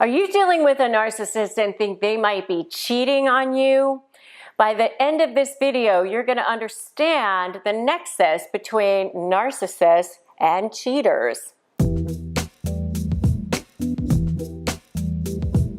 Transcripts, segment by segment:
Are you dealing with a narcissist and think they might be cheating on you? By the end of this video, you're going to understand the nexus between narcissists and cheaters.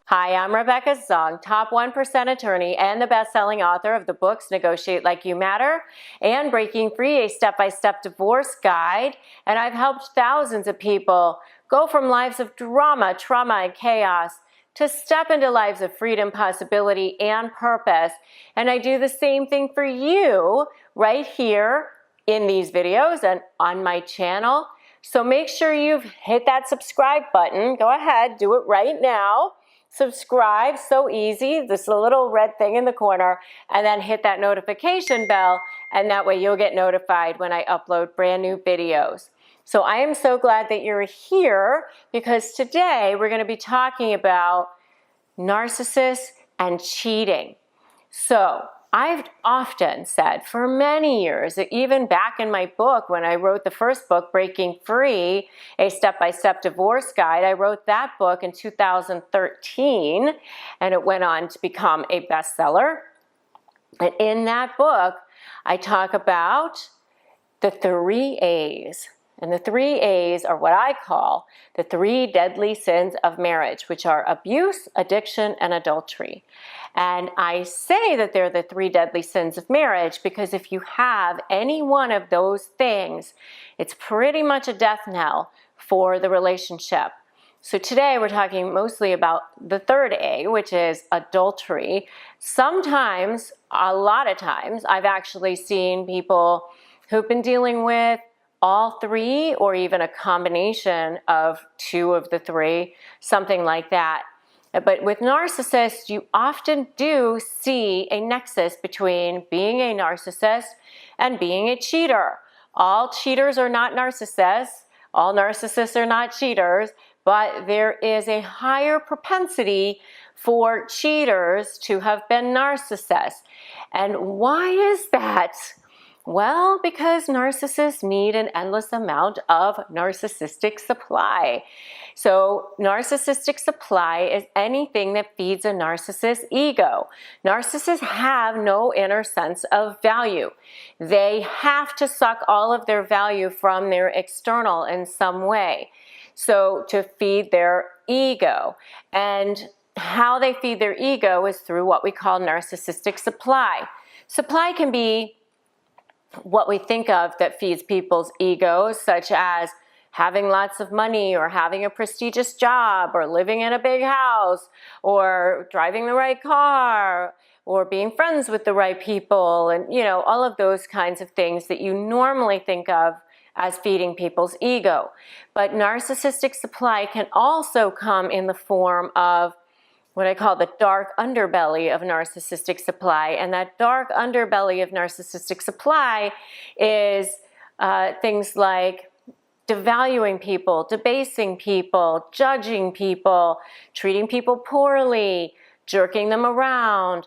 Hi, I'm Rebecca Zung, top 1% attorney and the best-selling author of the books Negotiate Like You Matter and Breaking Free, a step-by-step divorce guide. And I've helped thousands of people go from lives of drama, trauma, and chaos to step into lives of freedom, possibility, and purpose. And I do the same thing for you right here in these videos and on my channel. So make sure you've hit that subscribe button. Go ahead, do it right now. Subscribe, so easy, this little red thing in the corner, and then hit that notification bell, and that way you'll get notified when I upload brand new videos. So I am so glad that you're here, because today we're going to be talking about narcissists and cheating. So I've often said for many years, that even back in my book, when I wrote the first book, Breaking Free, a step-by-step divorce guide, I wrote that book in 2013, and it went on to become a bestseller. And in that book, I talk about the 3 A's. And the 3 A's are what I call the 3 deadly sins of marriage, which are abuse, addiction, and adultery. And I say that they're the 3 deadly sins of marriage because if you have any one of those things, it's pretty much a death knell for the relationship. So today we're talking mostly about the 3rd A, which is adultery. Sometimes, a lot of times, I've actually seen people who've been dealing with all 3 or even a combination of 2 of the 3, something like that. But with narcissists, you often do see a nexus between being a narcissist and being a cheater. All cheaters are not narcissists. All narcissists are not cheaters, but there is a higher propensity for cheaters to have been narcissists. And why is that? Well, because narcissists need an endless amount of narcissistic supply. So narcissistic supply is anything that feeds a narcissist's ego. Narcissists have no inner sense of value. They have to suck all of their value from their external in some way. So to feed their ego. And how they feed their ego is through what we call narcissistic supply. Supply can be what we think of that feeds people's egos, such as having lots of money or having a prestigious job or living in a big house or driving the right car or being friends with the right people, and all of those kinds of things that you normally think of as feeding people's ego. But narcissistic supply can also come in the form of what I call the dark underbelly of narcissistic supply. And that dark underbelly of narcissistic supply is things like devaluing people, debasing people, judging people, treating people poorly, jerking them around,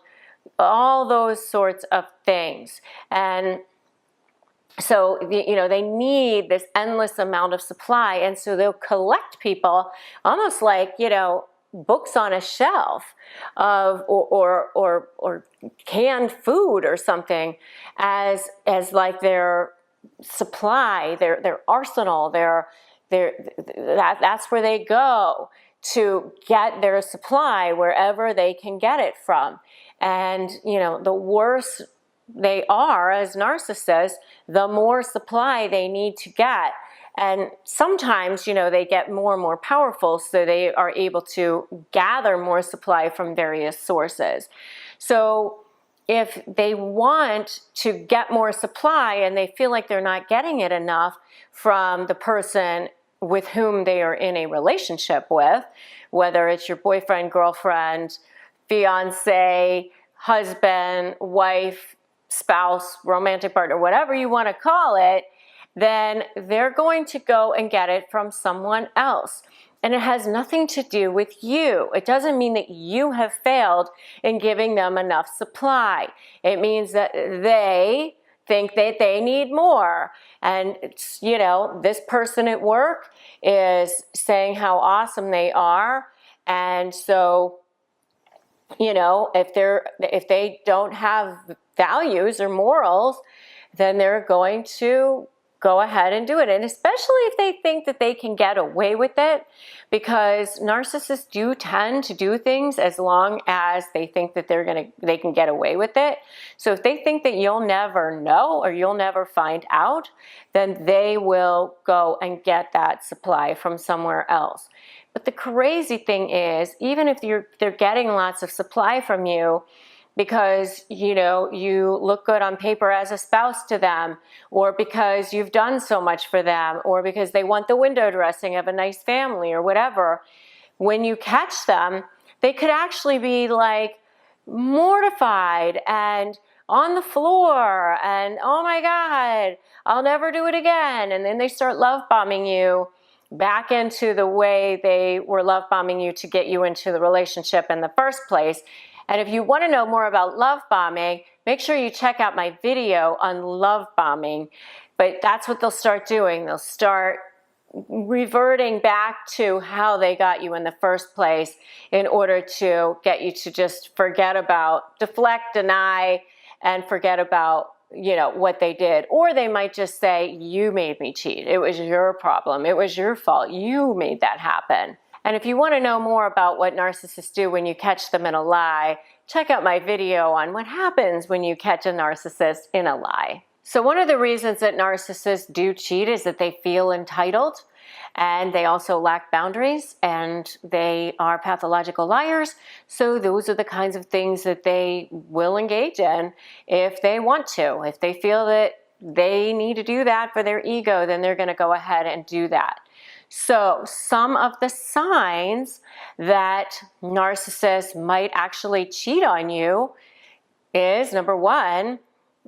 all those sorts of things. And so, they need this endless amount of supply. And so they'll collect people almost like, books on a shelf of or canned food or something as like their supply, their arsenal, that's where they go to get their supply wherever they can get it from. And the worse they are as narcissists, the more supply they need to get. And sometimes, they get more and more powerful, so they are able to gather more supply from various sources. So if they want to get more supply and they feel like they're not getting it enough from the person with whom they are in a relationship with, whether it's your boyfriend, girlfriend, fiance, husband, wife, spouse, romantic partner, whatever you want to call it, then they're going to go and get it from someone else. And it has nothing to do with you. It doesn't mean that you have failed in giving them enough supply. It means that they think that they need more. And it's, this person at work is saying how awesome they are And so, you know, if they don't have values or morals, then they're going to go ahead and do it. And especially if they think that they can get away with it, because narcissists do tend to do things as long as they think that they can get away with it. So if they think that you'll never know or you'll never find out, then they will go and get that supply from somewhere else. But the crazy thing is, even if they're getting lots of supply from you, because, you know, you look good on paper as a spouse to them, or because you've done so much for them, or because they want the window dressing of a nice family or whatever, when you catch them, they could actually be like mortified and on the floor and, oh my God, I'll never do it again. And then they start love bombing you back into the way they were love bombing you to get you into the relationship in the first place. And if you want to know more about love bombing, make sure you check out my video on love bombing. But that's what they'll start doing. They'll start reverting back to how they got you in the first place in order to get you to just forget about, deflect, deny, and forget about, you know, what they did. Or they might just say, you made me cheat. It was your problem. It was your fault. You made that happen. And if you want to know more about what narcissists do when you catch them in a lie, check out my video on what happens when you catch a narcissist in a lie. So one of the reasons that narcissists do cheat is that they feel entitled, and they also lack boundaries, and they are pathological liars. So those are the kinds of things that they will engage in if they want to. If they feel that they need to do that for their ego, then they're going to go ahead and do that. So some of the signs that narcissists might actually cheat on you is, number one,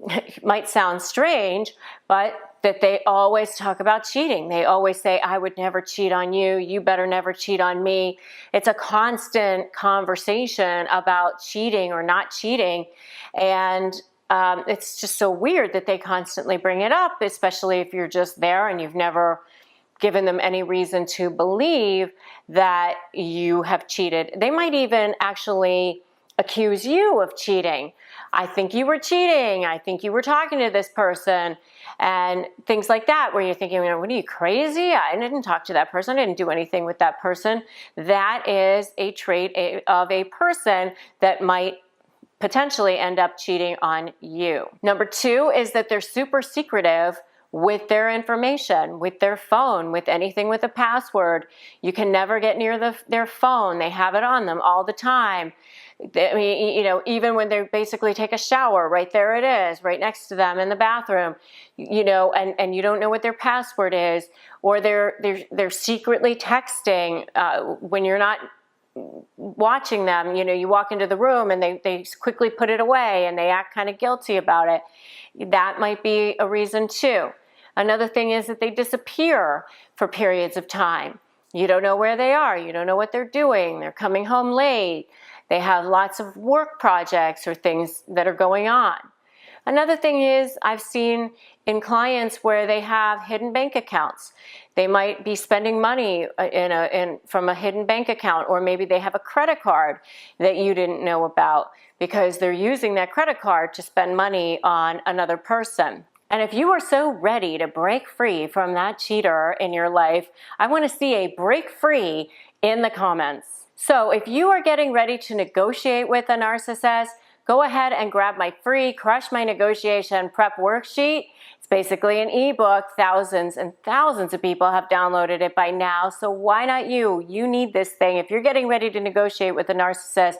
it might sound strange, but that they always talk about cheating. They always say, I would never cheat on you. You better never cheat on me. It's a constant conversation about cheating or not cheating. And it's just so weird that they constantly bring it up, especially if you're just there and you've never given them any reason to believe that you have cheated. They might even actually accuse you of cheating. I think you were cheating. I think you were talking to this person, and things like that, where you're thinking, what are you, crazy? I didn't talk to that person. I didn't do anything with that person. That is a trait of a person that might potentially end up cheating on you. Number two is that they're super secretive with their information, with their phone, with anything with a password. You can never get near their phone. They have it on them all the time. I mean, you know, even when they basically take a shower, right there it is, right next to them in the bathroom, you know, and you don't know what their password is, or they're secretly texting when you're not watching them. You know, you walk into the room and they quickly put it away and they act kind of guilty about it. That might be a reason too. Another thing is that they disappear for periods of time. You don't know where they are. You don't know what they're doing. They're coming home late. They have lots of work projects or things that are going on. Another thing is, I've seen in clients where they have hidden bank accounts. They might be spending money from a hidden bank account, or maybe they have a credit card that you didn't know about because they're using that credit card to spend money on another person. And if you are so ready to break free from that cheater in your life, I want to see a break free in the comments. So if you are getting ready to negotiate with a narcissist, go ahead and grab my free Crush My Negotiation Prep Worksheet. It's basically an ebook. Thousands and thousands of people have downloaded it by now. So why not you? You need this thing. If you're getting ready to negotiate with a narcissist,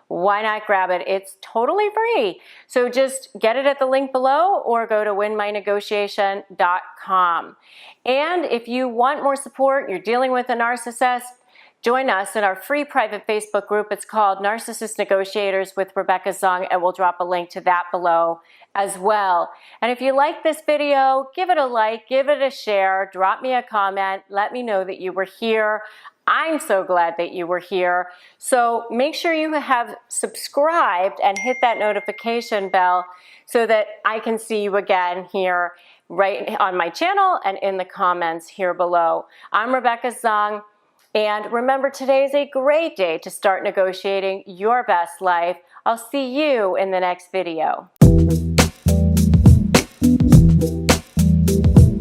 why not grab it? It's totally free. So just get it at the link below or go to winmynegotiation.com. And if you want more support, you're dealing with a narcissist, join us in our free private Facebook group. It's called Narcissist Negotiators with Rebecca Zung, and we'll drop a link to that below as well. And if you like this video, give it a like, give it a share, drop me a comment, let me know that you were here. I'm so glad that you were here. So make sure you have subscribed and hit that notification bell so that I can see you again here right on my channel and in the comments here below. I'm Rebecca Zung. And remember, today is a great day to start negotiating your best life. I'll see you in the next video.